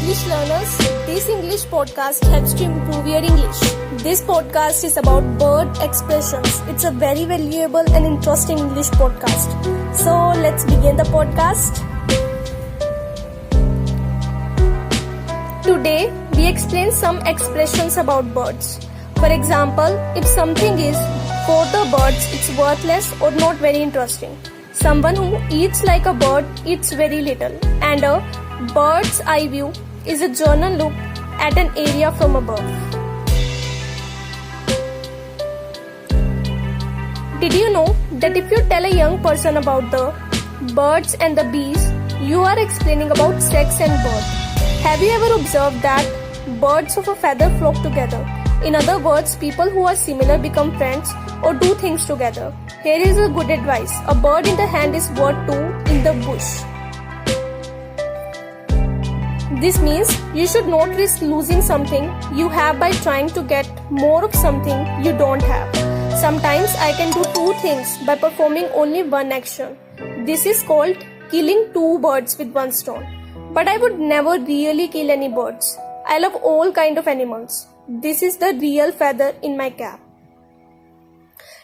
English learners, this English podcast helps to improve your English. This podcast is about bird expressions. It's a very valuable and interesting English podcast. So let's begin the podcast. Today we explain some expressions about birds. For example, if something is for the birds, it's worthless or not very interesting. Someone who eats like a bird eats very little. And a bird's eye view is a journal look at an area from above. Did you know that if you tell a young person about the birds and the bees, you are explaining about sex and birth? Have you ever observed that birds of a feather flock together? In other words, people who are similar become friends or do things together. Here is a good advice. A bird in the hand is worth two in the bush. This means you should not risk losing something you have by trying to get more of something you don't have. Sometimes I can do two things by performing only one action. This is called killing two birds with one stone. But I would never really kill any birds. I love all kinds of animals. This is the real feather in my cap.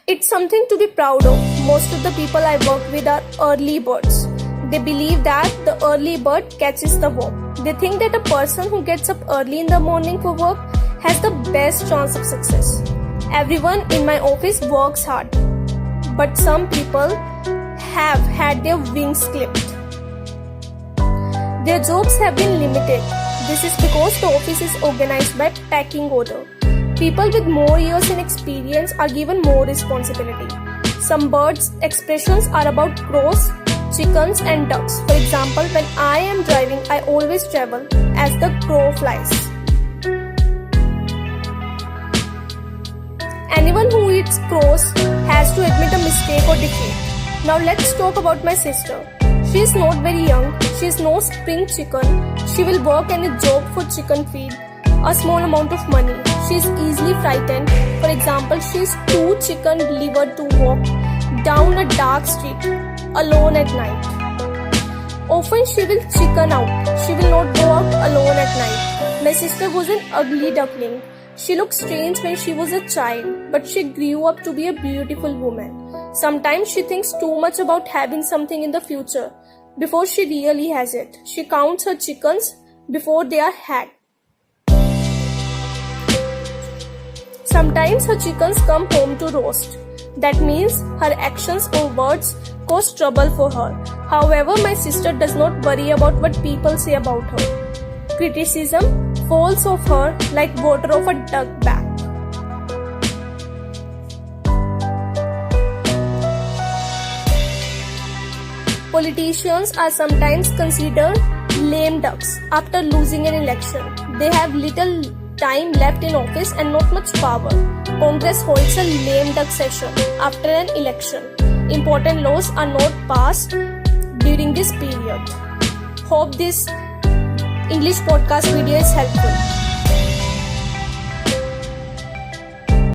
It's something to be proud of. Most of the people I work with are early birds. They believe that the early bird catches the worm. They think that a person who gets up early in the morning for work has the best chance of success. Everyone in my office works hard, but some people have had their wings clipped. Their jobs have been limited. This is because the office is organized by pecking order. People with more years in experience are given more responsibility. Some birds' expressions are about crows, chickens and ducks. For example, when I am driving, I always travel as the crow flies. Anyone who eats crows has to admit a mistake or defeat. Now let's talk about my sister. She is not very young. She is no spring chicken. She will work any job for chicken feed, a small amount of money. She is easily frightened. For example, she is too chicken liver to walk down a dark street alone at night. Often she will chicken out. She will not go out alone at night. My sister was an ugly duckling. She looked strange when she was a child, but she grew up to be a beautiful woman. Sometimes she thinks too much about having something in the future before she really has it. She counts her chickens before they are hatched. Sometimes her chickens come home to roast. That means her actions or words cause trouble for her. However, my sister does not worry about what people say about her. Criticism falls off her like water off a duck back. Politicians are sometimes considered lame ducks after losing an election. They have little time left in office and not much power. Congress holds a lame duck session after an election. Important laws are not passed during this period. Hope this English podcast video is helpful.